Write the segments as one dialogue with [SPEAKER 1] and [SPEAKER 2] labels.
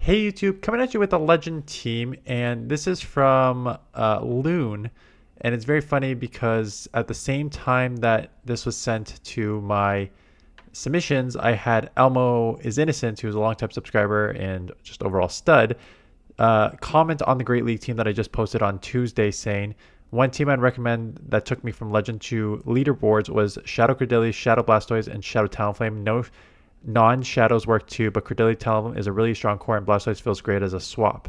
[SPEAKER 1] Hey YouTube, coming at you with a legend team, and this is from Loon, and it's very funny because at the same time that this was sent to my submissions, I had Elmo is Innocent, who's a long-time subscriber and just overall stud, comment on the Great League team that I just posted on Tuesday saying, one team I'd recommend that took me from legend to leaderboards was Shadow Cradily, Shadow Blastoise, and Shadow Talonflame. No non-shadows work too, but Cradily Talon is a really strong core, and Blastoise feels great as a swap.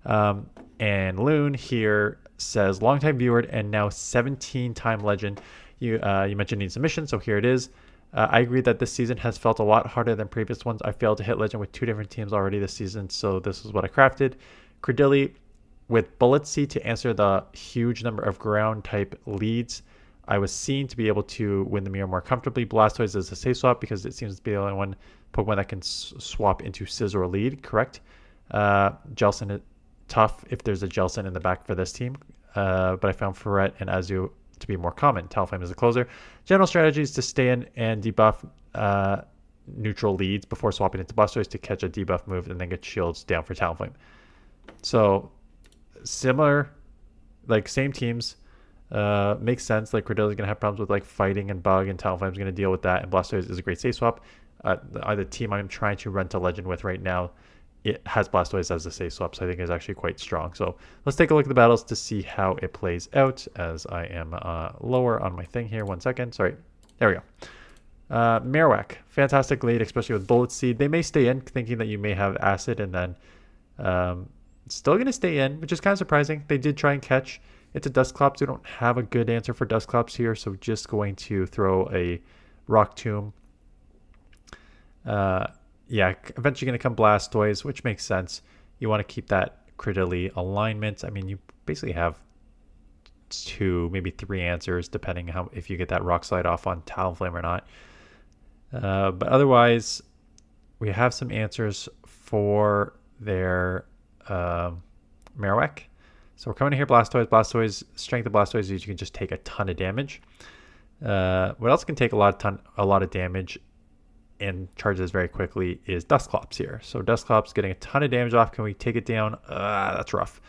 [SPEAKER 1] And Loon here says, longtime viewer and now 17-time legend. You mentioned need submission, so here it is. I agree that this season has felt a lot harder than previous ones. I failed to hit legend with 2 different teams already this season, so this is what I crafted. Cradily with Bullet Seed to answer the huge number of ground type leads. I was seen to be able to win the mirror more comfortably. Blastoise is a safe swap because it seems to be the only one Pokemon that can swap into Scizor or Lead, correct? Jelson is tough if there's a Jelson in the back for this team, but I found Ferret and Azu to be more common. Talonflame is a closer. General strategy is to stay in and debuff neutral leads before swapping into Blastoise to catch a debuff move and then get shields down for Talonflame. So similar, like same teams. Makes sense. Like Cradily is gonna have problems with like fighting and bug, and Talonflame is gonna deal with that. And Blastoise is a great safe swap. The team I'm trying to rent a legend with right now, it has Blastoise as a safe swap, so I think is actually quite strong. So let's take a look at the battles to see how it plays out. As I am lower on my thing here. 1 second. Sorry. There we go. Marowak, fantastic lead, especially with Bullet Seed. They may stay in, thinking that you may have Acid, and then still gonna stay in, which is kind of surprising. They did try and catch. It's a Dusclops. We don't have a good answer for Dusclops here, so just going to throw a Rock Tomb. Yeah, eventually going to come Blastoise, which makes sense. You want to keep that Cradily alignment. I mean, you basically have 2, maybe 3 answers, depending how if you get that Rock Slide off on Talonflame or not. But otherwise, we have some answers for their Marowak. So we're coming in here, Blastoise, strength of Blastoise is you can just take a ton of damage. What else can take a lot of damage and charges very quickly is Dusclops here. So Dusclops getting a ton of damage off. Can we take it down? That's rough.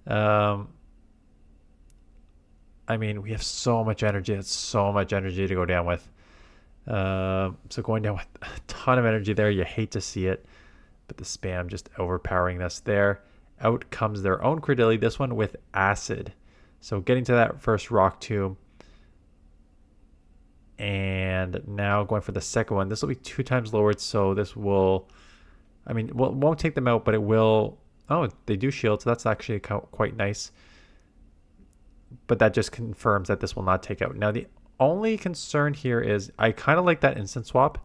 [SPEAKER 1] I mean, we have so much energy. It's so much energy to go down with. So going down with a ton of energy there, you hate to see it, but the spam just overpowering us there. Out comes their own Cradily, this one with Acid. So getting to that first Rock Tomb. And now going for the second one. This will be 2 times lowered, so this will... I mean, well, it won't take them out, but it will... Oh, they do shield, so that's actually quite nice. But that just confirms that this will not take out. Now, the only concern here is I kind of like that instant swap.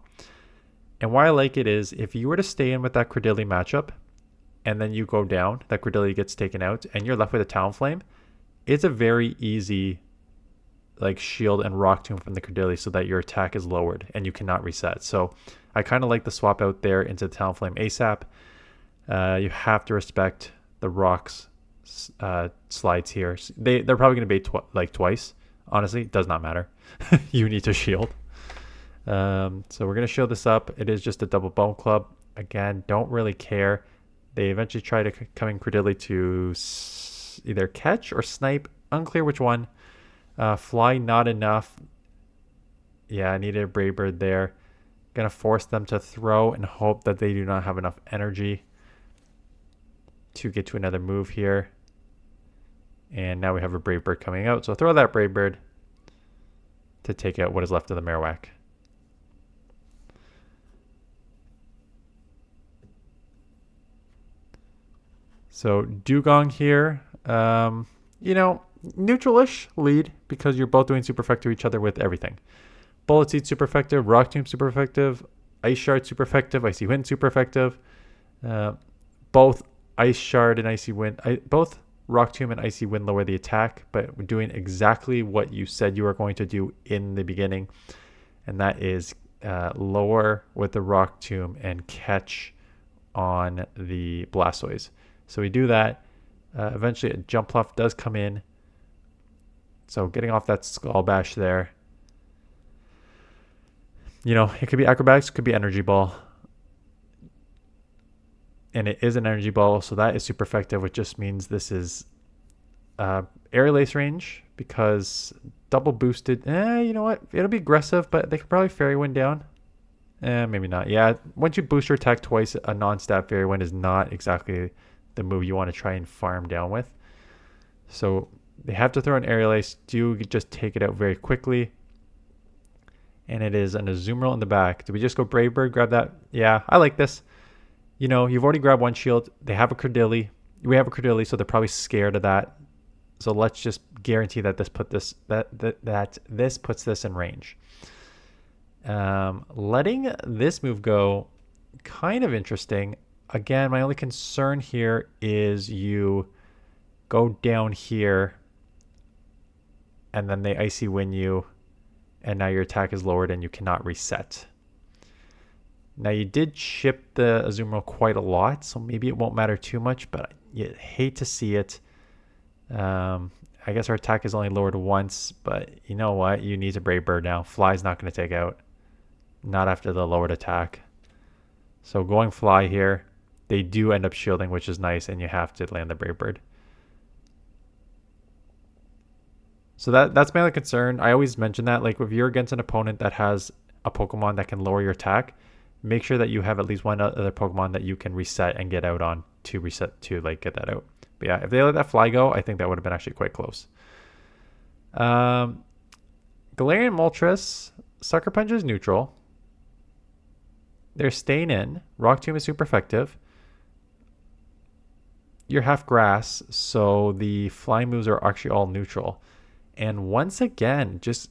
[SPEAKER 1] And why I like it is if you were to stay in with that Cradily matchup, and then you go down, that Cradily gets taken out, and you're left with a Talonflame, it's a very easy like shield and Rock Tomb from the Cradily so that your attack is lowered and you cannot reset. So I kind of like the swap out there into the Talonflame ASAP. You have to respect the Rocks slides here. They're probably going to be twice. Honestly, it does not matter. You need to shield. So we're going to show this up. It is just a double Bone Club. Again, don't really care. They eventually try to come in Cradily to either catch or snipe. Unclear which one. Fly not enough. Yeah, I needed a Brave Bird there. Gonna force them to throw and hope that they do not have enough energy to get to another move here. And now we have a Brave Bird coming out. So throw that Brave Bird to take out what is left of the Marowak. So Dewgong here, you know, neutralish lead because you're both doing super effective to each other with everything. Bullet Seed super effective, Rock Tomb super effective, Ice Shard super effective, Icy Wind super effective. Both Ice Shard and Icy Wind, both Rock Tomb and Icy Wind lower the attack, but we're doing exactly what you said you were going to do in the beginning, and that is lower with the Rock Tomb and catch on the Blastoise. So we do that. Eventually a Jump Fluff does come in. So getting off that Skull Bash there. You know, it could be Acrobatics, it could be Energy Ball. and it is an energy ball, so that is super effective, which just means this is Aerial Ace range because double boosted. You know what? It'll be aggressive, but they could probably Fairy Wind down. Maybe not. Yeah, once you boost your attack twice, a non-stat Fairy Wind is not exactly the move you want to try and farm down with. So they have to throw an Aerial Ace. Do just take it out very quickly. And it is an Azumarill in the back. Do we just go Brave Bird, grab that? Yeah, I like this. You know, you've already grabbed one shield. They have a Cradily. We have a Cradily, so they're probably scared of that. So let's just guarantee that this puts this in range. Letting this move go, kind of interesting. Again, my only concern here is you go down here, and then they Icy Wind you, and now your attack is lowered and you cannot reset. Now you did chip the Azumarill quite a lot, so maybe it won't matter too much, but you hate to see it. I guess our attack is only lowered once, but you know what? You need to Brave Bird now. Fly's not going to take out. Not after the lowered attack. So going Fly here, they do end up shielding, which is nice, and you have to land the Brave Bird. So that's my only concern. I always mention that, like if you're against an opponent that has a Pokemon that can lower your attack, make sure that you have at least one other Pokemon that you can reset and get out on to reset to like get that out. But yeah, if they let that Fly go, I think that would have been actually quite close. Galarian Moltres, Sucker Punch is neutral. They're staying in. Rock Tomb is super effective. You're half grass, so the flying moves are actually all neutral. And once again, just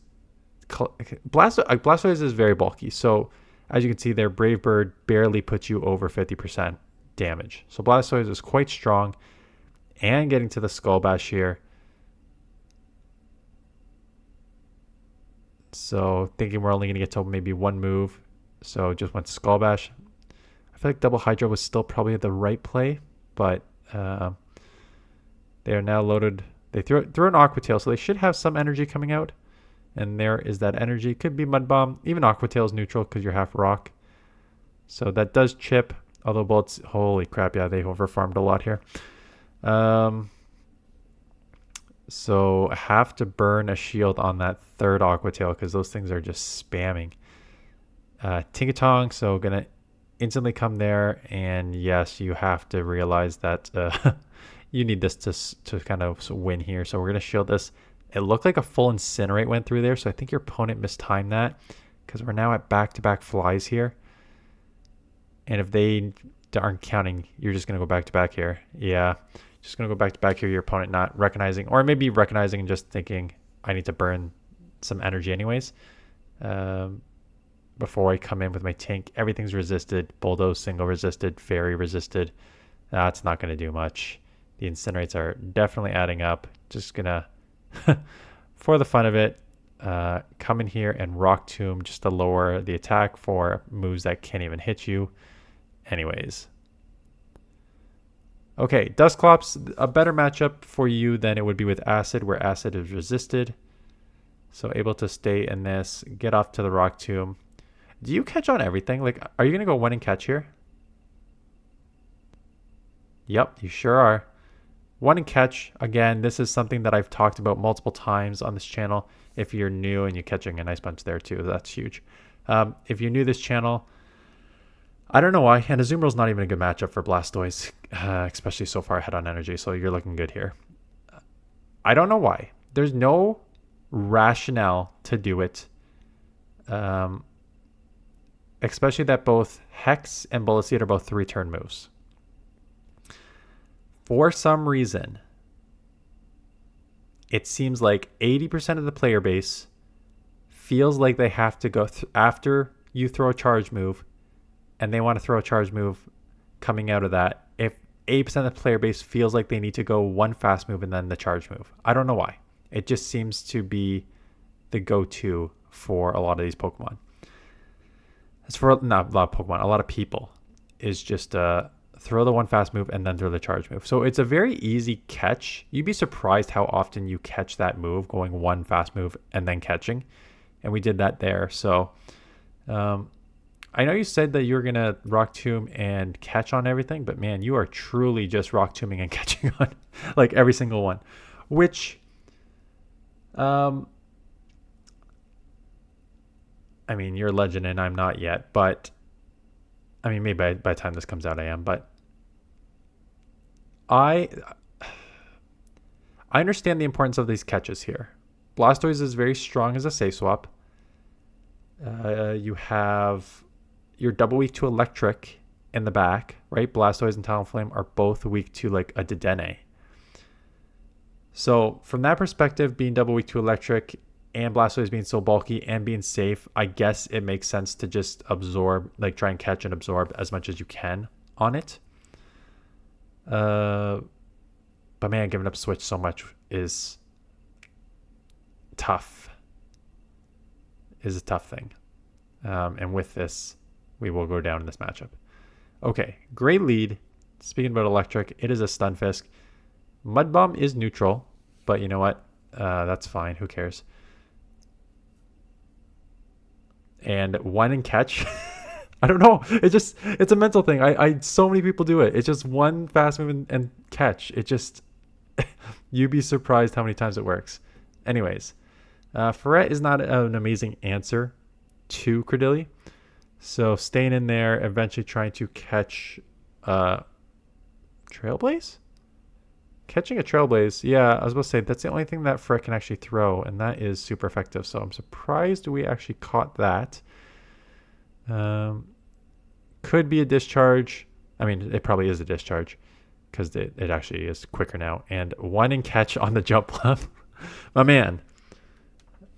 [SPEAKER 1] Blastoise is very bulky. So as you can see there, Brave Bird barely puts you over 50% damage. So Blastoise is quite strong. And getting to the Skull Bash here. So thinking we're only going to get to maybe one move. So just went Skull Bash. I feel like Double Hydro was still probably the right play. But they are now loaded. They threw an Aqua Tail, so they should have some energy coming out. And there is that energy. Could be Mud Bomb. Even Aqua Tail is neutral because you're half rock. So that does chip. Although bullets, holy crap, yeah, they overfarmed a lot here. So I have to burn a shield on that third Aqua Tail because those things are just spamming. Tinkaton, so gonna instantly come there, and yes, you have to realize that you need this to kind of win here. So we're gonna shield this. It looked like a full Incinerate went through there, so I think your opponent mistimed that because we're now at back-to-back flies here. And if they aren't counting, you're just gonna go back-to-back here. Yeah. Just going to go back to back here, your opponent not recognizing, or maybe recognizing and just thinking, I need to burn some energy anyways. Before I come in with my Tink, everything's resisted. Bulldoze single resisted, Fairy resisted. That's not going to do much. The Incinerates are definitely adding up. Just going to, for the fun of it, come in here and Rock Tomb just to lower the attack for moves that can't even hit you. Anyways. Okay, Dusclops, a better matchup for you than it would be with Acid, where Acid is resisted. So able to stay in this, get off to the Rock Tomb. Do you catch on everything? Like, are you going to go one and catch here? Yep, you sure are. One and catch. Again, this is something that I've talked about multiple times on this channel. If you're new and you're catching an Ice Punch there too, that's huge. If you're new to this channel, I don't know why, and Azumarill's not even a good matchup for Blastoise, especially so far ahead on energy, so you're looking good here. I don't know why. There's no rationale to do it, especially that both Hex and Bullet Seed are both 3-turn moves. For some reason, it seems like 80% of the player base feels like they have to go after you throw a charge move, and they want to throw a charge move coming out of that. If 80% of the player base feels like they need to go one fast move and then the charge move. I don't know why. It just seems to be the go-to for a lot of these Pokemon. As for not a lot of Pokemon, a lot of people is just throw the one fast move and then throw the charge move. So it's a very easy catch. You'd be surprised how often you catch that move, going one fast move and then catching. And we did that there. So I know you said that you were going to Rock Tomb and catch on everything, but man, you are truly just Rock Tombing and catching on like every single one. Which, I mean, you're a legend and I'm not yet, but I mean, maybe by the time this comes out, I am, but I understand the importance of these catches here. Blastoise is very strong as a safe swap. You have your double weak to electric in the back, right? Blastoise and Talonflame are both weak to like a Dedenne. So from that perspective, being double weak to electric and Blastoise being so bulky and being safe, I guess it makes sense to just absorb, like try and catch and absorb as much as you can on it. But man, giving up switch so much is tough. Is a tough thing. And with this, we will go down in this matchup. Okay, great lead. Speaking about electric, it is a Stunfisk. Mud Bomb is neutral, but you know what? That's fine. Who cares? And one and catch. I don't know. It's a mental thing. So many people do it. It's just one fast move and catch. It just, you'd be surprised how many times it works. Anyways, Ferret is not an amazing answer to Cradily. So staying in there, eventually trying to catch Trailblaze? Catching a Trailblaze, yeah, I was about to say, that's the only thing that Ferret can actually throw, and that is super effective. So I'm surprised we actually caught that. Could be a discharge. I mean, it probably is a discharge because it actually is quicker now. And one and catch on the jump left. My man.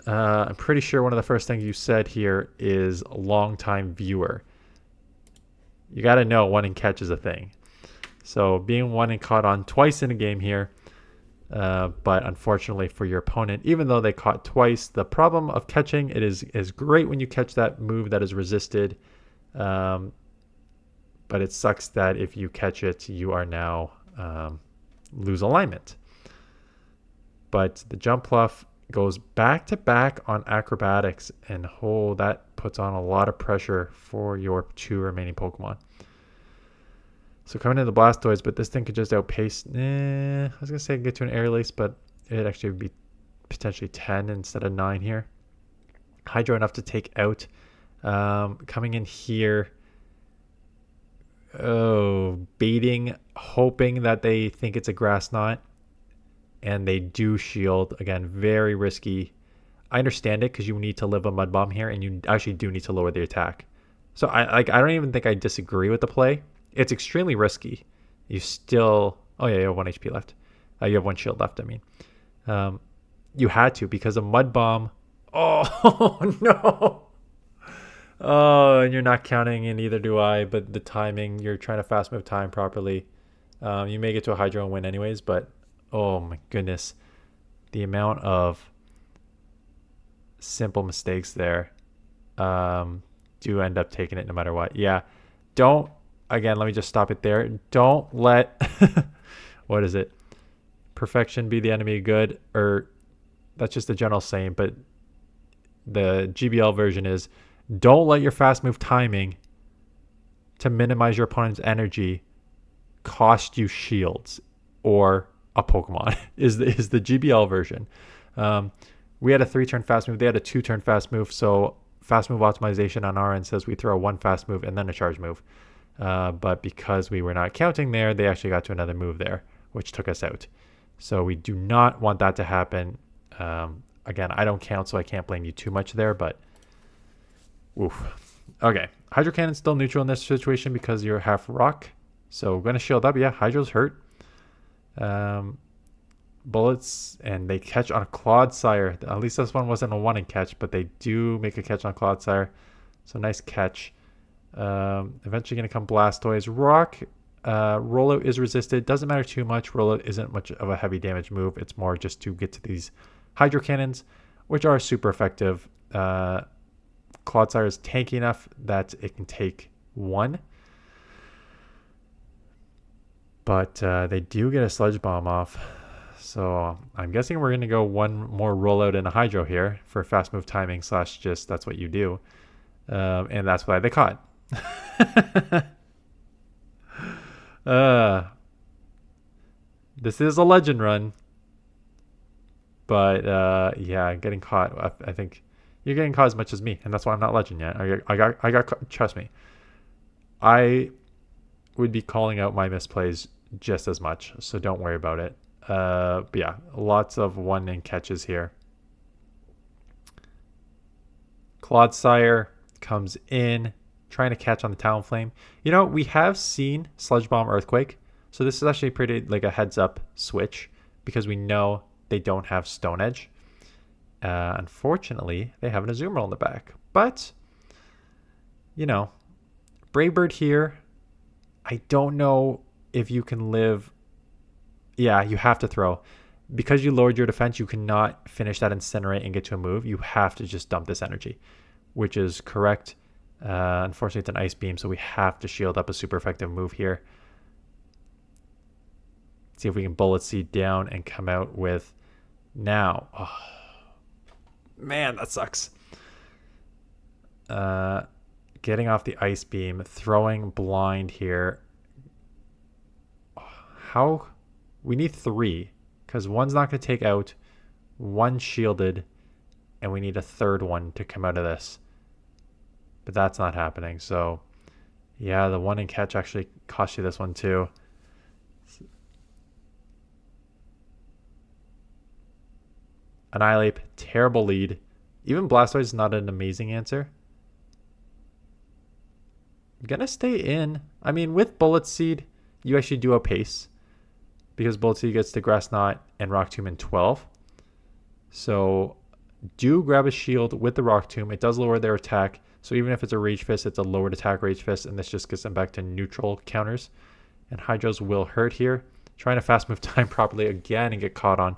[SPEAKER 1] I'm pretty sure one of the first things you said here is long-time viewer. You got to know one and catch is a thing. So being one and caught on twice in a game here. But unfortunately for your opponent, even though they caught twice, the problem of catching it is great when you catch that move that is resisted. But it sucks that if you catch it, you are now lose alignment. But the jump pluff goes back to back on acrobatics, and that puts on a lot of pressure for your two remaining Pokemon. So coming into the Blastoise, but this thing could just outpace. I was gonna say get to an Air Lace, but it actually would be potentially 10 instead of 9 here. Hydro enough to take out. Coming in here. Oh, baiting, hoping that they think it's a Grass Knot. And they do shield. Again, very risky. I understand it because you need to live a Mud Bomb here, and you actually do need to lower the attack. So I don't even think I disagree with the play. It's extremely risky. You still... Oh yeah, you have 1 HP left. You have 1 shield left, I mean. You had to because a Mud Bomb... Oh, no! Oh, and you're not counting, and neither do I, but the timing, you're trying to fast move time properly. You may get to a Hydro and win anyways, but... Oh my goodness. The amount of simple mistakes there do end up taking it no matter what. Yeah. Don't, again, let me just stop it there. Don't let, what is it? Perfection be the enemy of good, or that's just a general saying, but the GBL version is don't let your fast move timing to minimize your opponent's energy cost you shields or a Pokemon is the GBL version. We had a 3-turn fast move. They had a 2-turn fast move. So fast move optimization on our end says we throw 1 fast move and then a charge move. But because we were not counting there, they actually got to another move there, which took us out. So we do not want that to happen. Again, I don't count, so I can't blame you too much there, but oof. Okay. Hydro Cannon's still neutral in this situation because you're half rock. So we're going to shield up. Yeah, Hydro's hurt. Bullets, and they catch on a Clodsire. At least this one wasn't a 1 and catch, but they do make a catch on Clodsire. So nice catch. Eventually going to come Blastoise. Rock. Rollout is resisted. Doesn't matter too much. Rollout isn't much of a heavy damage move. It's more just to get to these Hydro Cannons, which are super effective. Clodsire is tanky enough that it can take 1. But they do get a Sludge Bomb off. So I'm guessing we're going to go 1 more rollout and a Hydro here for fast move timing / just that's what you do. And that's why they caught. uh, this is a legend run. But yeah, getting caught. I think you're getting caught as much as me, and that's why I'm not legend yet. I got. Trust me, I would be calling out my misplays just as much, so don't worry about it. But yeah, lots of one-in catches here. Clodsire comes in, trying to catch on the Talonflame. You know, we have seen Sludge Bomb Earthquake, so this is actually pretty like a heads-up switch because we know they don't have Stone Edge. Unfortunately, they have an Azumarill in the back. But, you know, Brave Bird here, I don't know if you can live. Yeah, you have to throw. Because you lowered your defense, you cannot finish that Incinerate and get to a move. You have to just dump this energy, which is correct. Unfortunately, it's an Ice Beam, so we have to shield up a super effective move here. See if we can Bullet Seed down and come out with now. Oh, man, that sucks. Getting off the Ice Beam, throwing Blind here. How? We need 3. Because one's not going to take out, one's shielded, and we need a third one to come out of this. But that's not happening. So, yeah, the one in catch actually cost you this one too. Annihilape, terrible lead. Even Blastoise is not an amazing answer. I'm going to stay in. I mean, with Bullet Seed, you actually do outpace. Because Bullet Seed gets the Grass Knot and Rock Tomb in 12. So do grab a shield with the Rock Tomb. It does lower their attack. So even if it's a Rage Fist, it's a lowered attack Rage Fist. And this just gets them back to neutral counters. And Hydros will hurt here. Trying to fast move time properly again and get caught on.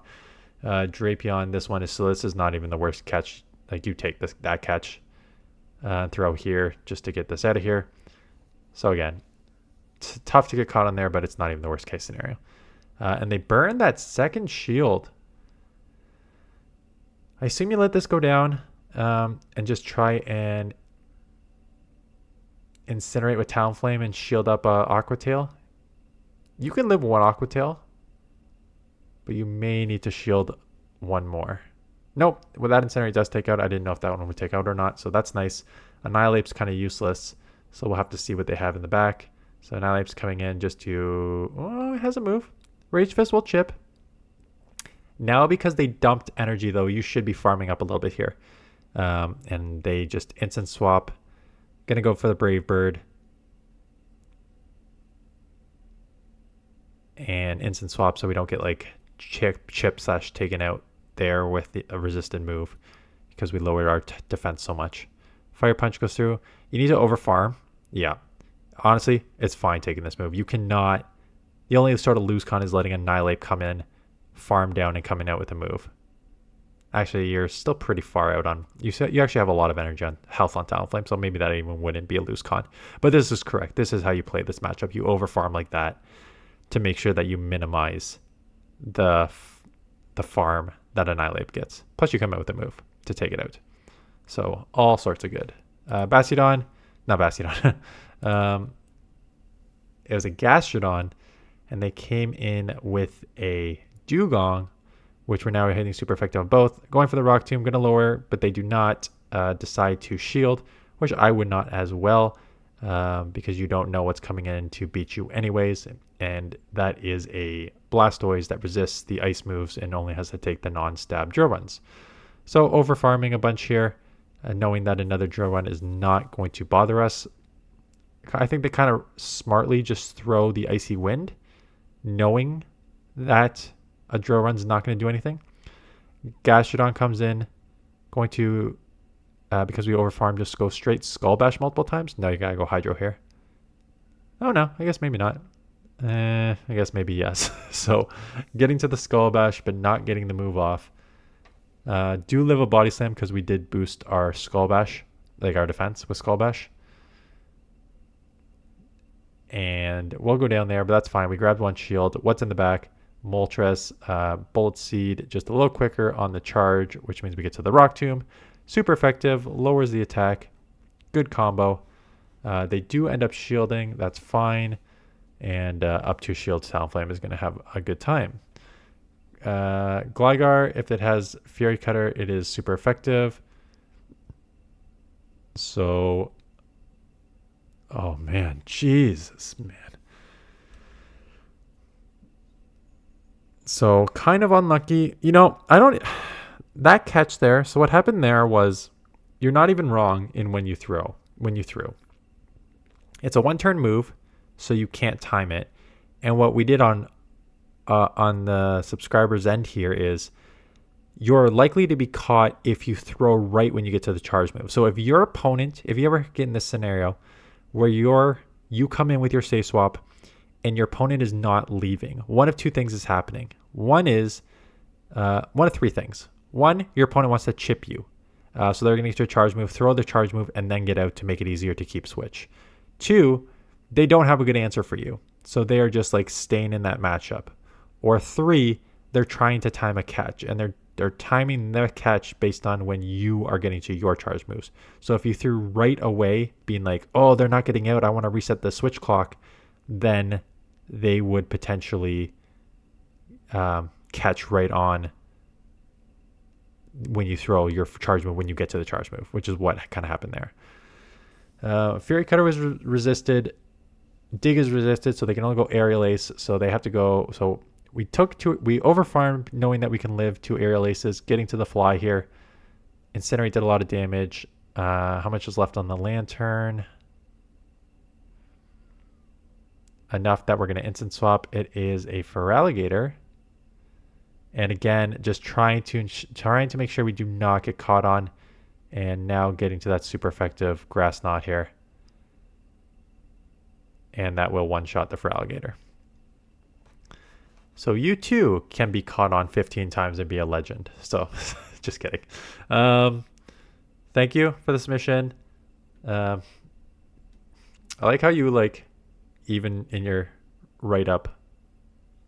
[SPEAKER 1] Drapion, this one is, so this is not even the worst catch. Like you take that catch. Throw here just to get this out of here. So again, it's tough to get caught on there, but it's not even the worst case scenario. And they burn that second shield. I assume you let this go down and just try and incinerate with Talonflame and shield up Aqua Tail. You can live one Aqua Tail, but you may need to shield one more. Nope, well, that Incinerate does take out. I didn't know if that one would take out or not, so that's nice. Annihilape's kind of useless, so we'll have to see what they have in the back. So Annihilape's coming in just to... Oh, it has a move. Rage Fist will chip. Now because they dumped energy, though, you should be farming up a little bit here. And they just instant swap. Gonna go for the Brave Bird. And instant swap so we don't get like chip slash taken out there with a resisted move. Because we lowered our defense so much. Fire Punch goes through. You need to overfarm. Yeah. Honestly, it's fine taking this move. You cannot... The only sort of lose con is letting Annihilape come in, farm down, and coming out with a move. Actually, you're still pretty far out on... You actually have a lot of energy on health on Talonflame, so maybe that even wouldn't be a lose con. But this is correct. This is how you play this matchup. You overfarm like that to make sure that you minimize the farm that Annihilape gets. Plus, you come out with a move to take it out. So, all sorts of good. Bastiodon... Not Bastiodon. It was a Gastrodon. And they came in with a Dewgong, which we're now hitting super effective on both. Going for the Rock Tomb, going to lower, but they do not decide to shield, which I would not as well, because you don't know what's coming in to beat you anyways. And that is a Blastoise that resists the ice moves and only has to take the non-stab drill runs. So over farming a bunch here, knowing that another drill run is not going to bother us. I think they kind of smartly just throw the Icy Wind, knowing that a drill run's not going to do anything. Gastrodon comes in, going to, because we overfarmed, just go straight Skull Bash multiple times. No, you gotta go Hydro here. Oh no, I guess maybe not. I guess maybe yes. So getting to the Skull Bash, but not getting the move off. Do live a Body Slam because we did boost our Skull Bash, like our defense with Skull Bash. And we'll go down there, but that's fine. We grabbed one shield. What's in the back? Moltres, Bullet Seed, just a little quicker on the charge, which means we get to the Rock Tomb. Super effective, lowers the attack. Good combo. They do end up shielding. That's fine. And up to shield Talonflame is going to have a good time. Gligar, if it has Fury Cutter, it is super effective. So, oh man, Jesus, man. So kind of unlucky. You know, that catch there. So what happened there was you're not even wrong in when you threw. It's a 1-turn move, so you can't time it. And what we did on the subscriber's end here is you're likely to be caught if you throw right when you get to the charge move. So if your opponent, if you ever get in this scenario where you come in with your safe swap and your opponent is not leaving, one of two things is happening. One of three things. One, your opponent wants to chip you. So they're going to get your charge move, throw their charge move, and then get out to make it easier to keep switch. Two, they don't have a good answer for you. So they are just like staying in that matchup. Or three, they're trying to time a catch, and they're timing their catch based on when you are getting to your charge moves. So if you threw right away, being like, oh, they're not getting out, I want to reset the switch clock, then they would potentially catch right on when you throw your charge move when you get to the charge move, which is what kind of happened there. Fury Cutter was resisted. Dig is resisted, so they can only go Aerial Ace. So they have to go. So we overfarmed knowing that we can live 2 Aerial Aces. Getting to the fly here. Incinerate did a lot of damage. How much is left on the Lantern? Enough that we're going to instant swap. It is a Feraligatr. And again, just trying to make sure we do not get caught on. And now getting to that super effective Grass Knot here. And that will one-shot the Feraligatr. So you too can be caught on 15 times and be a legend. So just kidding. Thank you for the submission. I like how you even in your write-up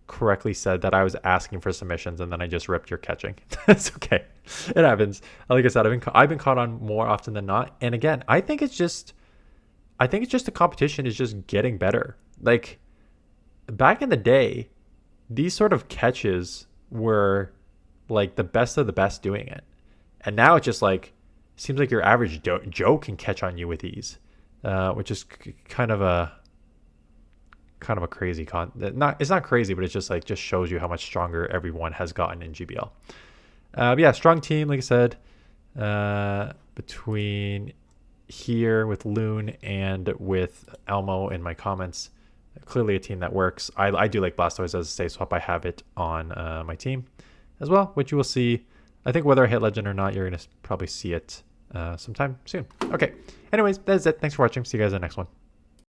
[SPEAKER 1] correctly said that I was asking for submissions and then I just ripped your catching. It's okay. It happens. Like I said, I've been caught on more often than not. And again, I think it's just the competition is just getting better. Like back in the day, these sort of catches were like the best of the best doing it. And now it just seems like your average Joe can catch on you with ease, which is kind of a crazy it's not crazy, but it's just shows you how much stronger everyone has gotten in GBL. But yeah, strong team, like I said, between here with Loon and with Elmo in my comments. Clearly a team that works. I do like Blastoise as a safe swap. I have it on my team as well, which you will see. I think whether I hit Legend or not, you're going to probably see it sometime soon. Okay. Anyways, that's it. Thanks for watching. See you guys in the next one.